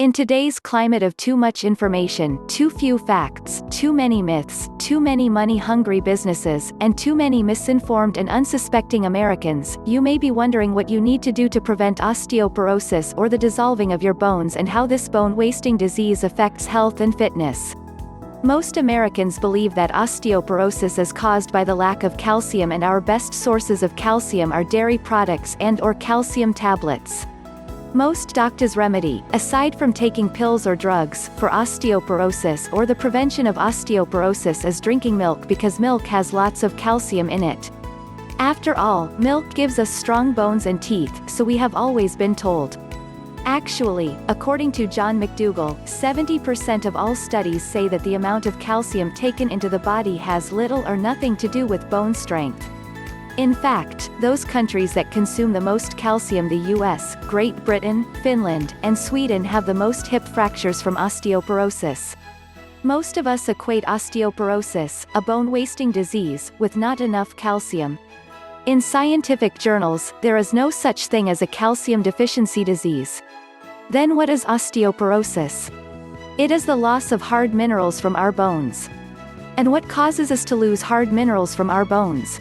In today's climate of too much information, too few facts, too many myths, too many money-hungry businesses, and too many misinformed and unsuspecting Americans, you may be wondering what you need to do to prevent osteoporosis or the dissolving of your bones and how this bone-wasting disease affects health and fitness. Most Americans believe that osteoporosis is caused by the lack of calcium, and our best sources of calcium are dairy products and/or calcium tablets. Most doctors' remedy, aside from taking pills or drugs, for osteoporosis or the prevention of osteoporosis is drinking milk, because milk has lots of calcium in it. After all, milk gives us strong bones and teeth, so we have always been told. Actually, according to John McDougall, 70% of all studies say that the amount of calcium taken into the body has little or nothing to do with bone strength. In fact, those countries that consume the most calcium, the US, Great Britain, Finland, and Sweden, have the most hip fractures from osteoporosis. Most of us equate osteoporosis, a bone-wasting disease, with not enough calcium. In scientific journals, there is no such thing as a calcium deficiency disease. Then what is osteoporosis? It is the loss of hard minerals from our bones. And what causes us to lose hard minerals from our bones?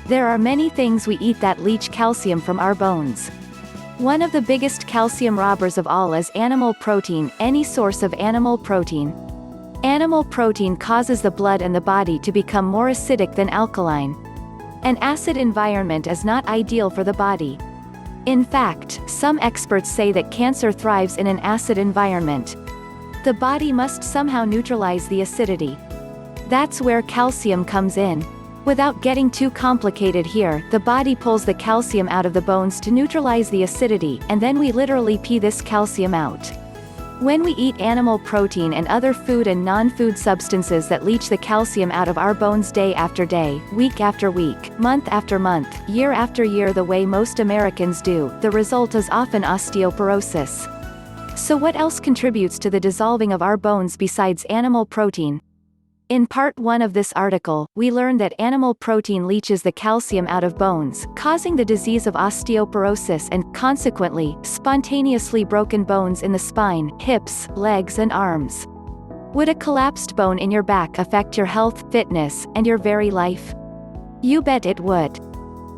There are many things we eat that leach calcium from our bones. One of the biggest calcium robbers of all is animal protein, any source of animal protein. Animal protein causes the blood and the body to become more acidic than alkaline. An acid environment is not ideal for the body. In fact, some experts say that cancer thrives in an acid environment. The body must somehow neutralize the acidity. That's where calcium comes in. Without getting too complicated here, the body pulls the calcium out of the bones to neutralize the acidity, and then we literally pee this calcium out. When we eat animal protein and other food and non-food substances that leach the calcium out of our bones day after day, week after week, month after month, year after year, the way most Americans do, the result is often osteoporosis. So what else contributes to the dissolving of our bones besides animal protein? In part 1 of this article, we learn that animal protein leaches the calcium out of bones, causing the disease of osteoporosis and, consequently, spontaneously broken bones in the spine, hips, legs and arms. Would a collapsed bone in your back affect your health, fitness, and your very life? You bet it would.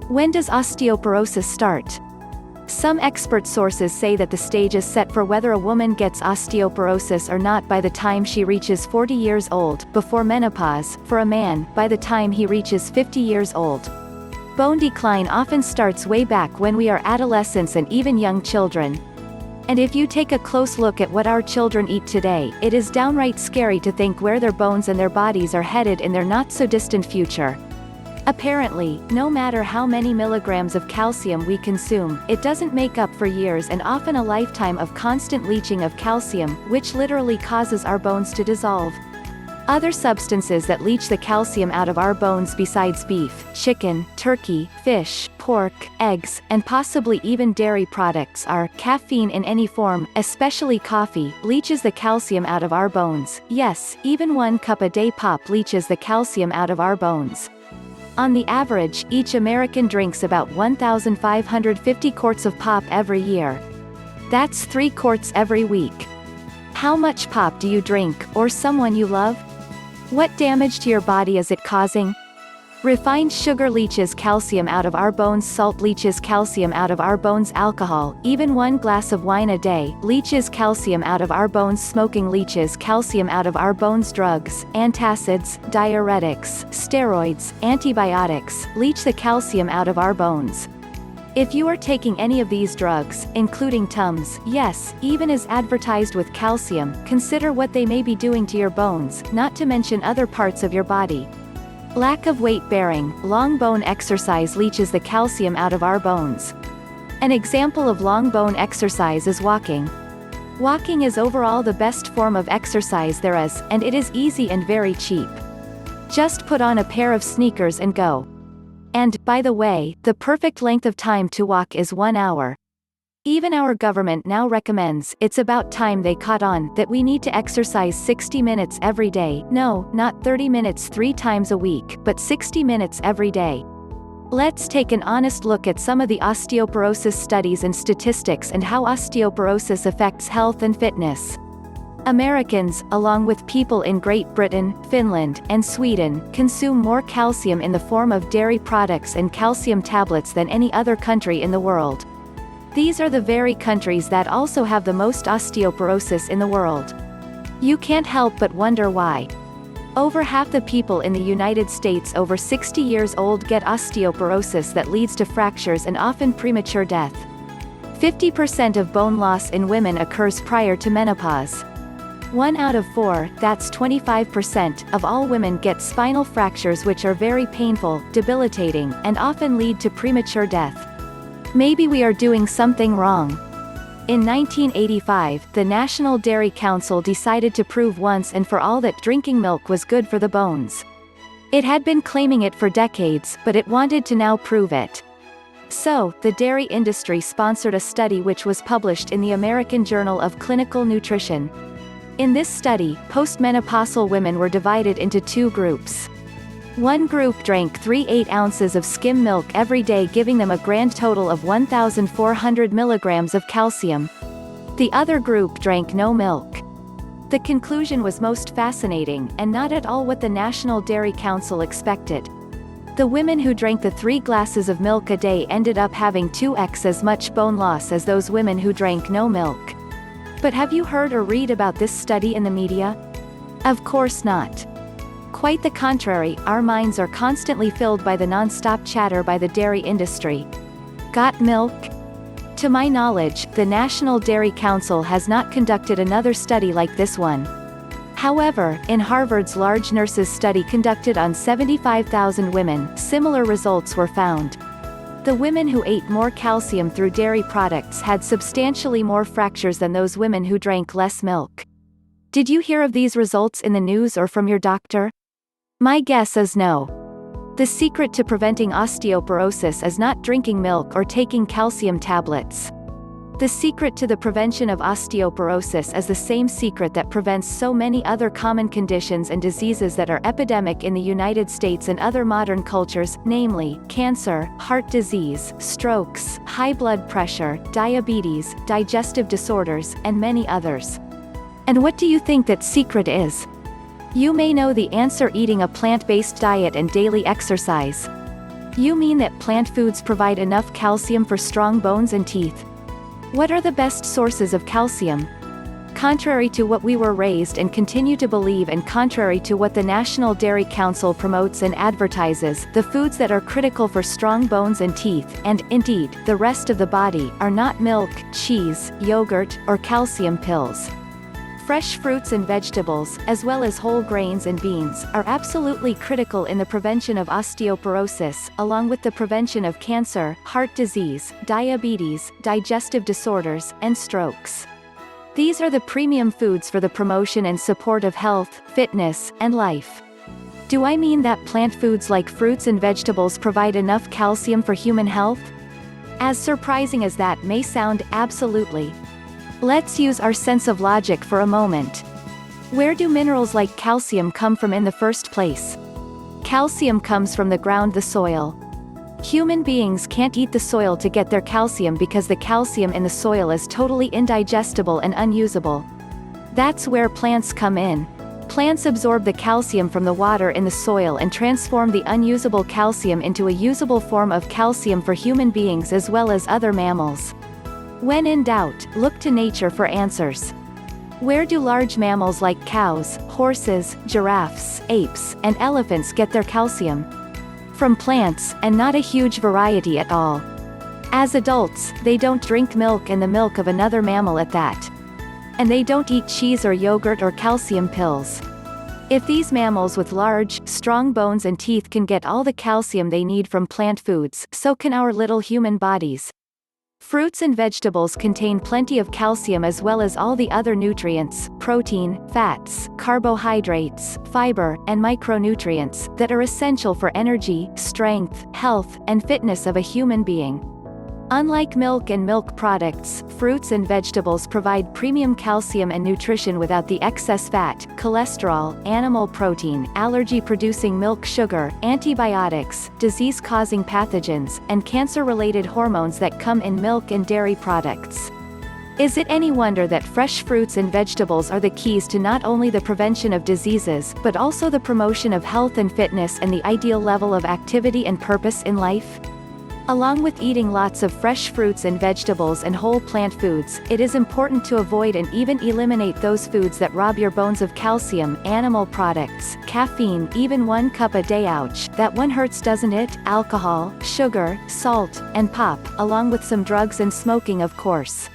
When does osteoporosis start? Some expert sources say that the stage is set for whether a woman gets osteoporosis or not by the time she reaches 40 years old, before menopause, for a man, by the time he reaches 50 years old. Bone decline often starts way back when we are adolescents and even young children. And if you take a close look at what our children eat today, it is downright scary to think where their bones and their bodies are headed in their not-so-distant future. Apparently, no matter how many milligrams of calcium we consume, it doesn't make up for years and often a lifetime of constant leaching of calcium, which literally causes our bones to dissolve. Other substances that leach the calcium out of our bones besides beef, chicken, turkey, fish, pork, eggs, and possibly even dairy products are caffeine in any form, especially coffee, leaches the calcium out of our bones. Yes, even 1 cup a day pop leaches the calcium out of our bones. On the average, each American drinks about 1,550 quarts of pop every year. That's 3 quarts every week. How much pop do you drink, or someone you love? What damage to your body is it causing? Refined sugar leaches calcium out of our bones. Salt leaches calcium out of our bones. Alcohol, even 1 glass of wine a day, leaches calcium out of our bones. Smoking leaches calcium out of our bones. Drugs, antacids, diuretics, steroids, antibiotics, leach the calcium out of our bones. If you are taking any of these drugs, including Tums, yes, even as advertised with calcium, consider what they may be doing to your bones, not to mention other parts of your body. Lack of weight bearing, long bone exercise leaches the calcium out of our bones. An example of long bone exercise is walking. Walking is overall the best form of exercise there is, and it is easy and very cheap. Just put on a pair of sneakers and go. And, by the way, the perfect length of time to walk is 1 hour. Even our government now recommends, it's about time they caught on, that we need to exercise 60 minutes every day. No, not 30 minutes 3 times a week, but 60 minutes every day. Let's take an honest look at some of the osteoporosis studies and statistics and how osteoporosis affects health and fitness. Americans, along with people in Great Britain, Finland, and Sweden, consume more calcium in the form of dairy products and calcium tablets than any other country in the world. These are the very countries that also have the most osteoporosis in the world. You can't help but wonder why. Over half the people in the United States over 60 years old get osteoporosis that leads to fractures and often premature death. 50% of bone loss in women occurs prior to menopause. 1 out of 4, that's 25%, of all women get spinal fractures which are very painful, debilitating, and often lead to premature death. Maybe we are doing something wrong. In 1985, the National Dairy Council decided to prove once and for all that drinking milk was good for the bones. It had been claiming it for decades, but it wanted to now prove it. So, the dairy industry sponsored a study which was published in the American Journal of Clinical Nutrition. In this study, postmenopausal women were divided into 2 groups. One group drank 3 ounces of skim milk every day, giving them a grand total of 1,400 milligrams of calcium. The other group drank no milk. The conclusion was most fascinating, and not at all what the National Dairy Council expected. The women who drank the 3 glasses of milk a day ended up having 2x as much bone loss as those women who drank no milk. But have you heard or read about this study in the media? Of course not. Quite the contrary, our minds are constantly filled by the non-stop chatter by the dairy industry. Got milk? To my knowledge, the National Dairy Council has not conducted another study like this one. However, in Harvard's large nurses study conducted on 75,000 women, similar results were found. The women who ate more calcium through dairy products had substantially more fractures than those women who drank less milk. Did you hear of these results in the news or from your doctor? My guess is no. The secret to preventing osteoporosis is not drinking milk or taking calcium tablets. The secret to the prevention of osteoporosis is the same secret that prevents so many other common conditions and diseases that are epidemic in the United States and other modern cultures, namely, cancer, heart disease, strokes, high blood pressure, diabetes, digestive disorders, and many others. And what do you think that secret is? You may know the answer: eating a plant-based diet and daily exercise. You mean that plant foods provide enough calcium for strong bones and teeth? What are the best sources of calcium? Contrary to what we were raised and continue to believe, and contrary to what the National Dairy Council promotes and advertises, the foods that are critical for strong bones and teeth, and, indeed, the rest of the body, are not milk, cheese, yogurt, or calcium pills. Fresh fruits and vegetables, as well as whole grains and beans, are absolutely critical in the prevention of osteoporosis, along with the prevention of cancer, heart disease, diabetes, digestive disorders, and strokes. These are the premium foods for the promotion and support of health, fitness, and life. Do I mean that plant foods like fruits and vegetables provide enough calcium for human health? As surprising as that may sound, absolutely. Let's use our sense of logic for a moment. Where do minerals like calcium come from in the first place? Calcium comes from the ground, the soil. Human beings can't eat the soil to get their calcium because the calcium in the soil is totally indigestible and unusable. That's where plants come in. Plants absorb the calcium from the water in the soil and transform the unusable calcium into a usable form of calcium for human beings as well as other mammals. When in doubt, look to nature for answers. Where do large mammals like cows, horses, giraffes, apes, and elephants get their calcium? From plants, and not a huge variety at all. As adults, they don't drink milk, and the milk of another mammal at that. And they don't eat cheese or yogurt or calcium pills. If these mammals with large, strong bones and teeth can get all the calcium they need from plant foods, so can our little human bodies. Fruits and vegetables contain plenty of calcium as well as all the other nutrients, protein, fats, carbohydrates, fiber, and micronutrients, that are essential for energy, strength, health, and fitness of a human being. Unlike milk and milk products, fruits and vegetables provide premium calcium and nutrition without the excess fat, cholesterol, animal protein, allergy-producing milk sugar, antibiotics, disease-causing pathogens, and cancer-related hormones that come in milk and dairy products. Is it any wonder that fresh fruits and vegetables are the keys to not only the prevention of diseases but also the promotion of health and fitness and the ideal level of activity and purpose in life? Along with eating lots of fresh fruits and vegetables and whole plant foods, it is important to avoid and even eliminate those foods that rob your bones of calcium, animal products, caffeine, even 1 cup a day. Ouch, that one hurts, doesn't it? Alcohol, sugar, salt, and pop, along with some drugs and smoking, of course.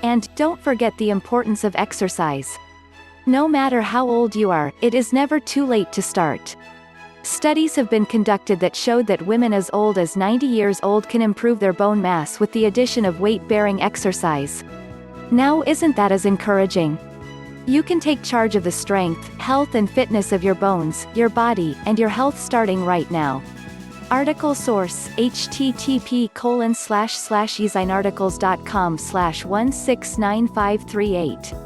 And don't forget the importance of exercise. No matter how old you are, it is never too late to start. Studies have been conducted that showed that women as old as 90 years old can improve their bone mass with the addition of weight-bearing exercise. Now, isn't that as encouraging? You can take charge of the strength, health and fitness of your bones, your body, and your health starting right now. Article source: http://ezinarticles.com/169538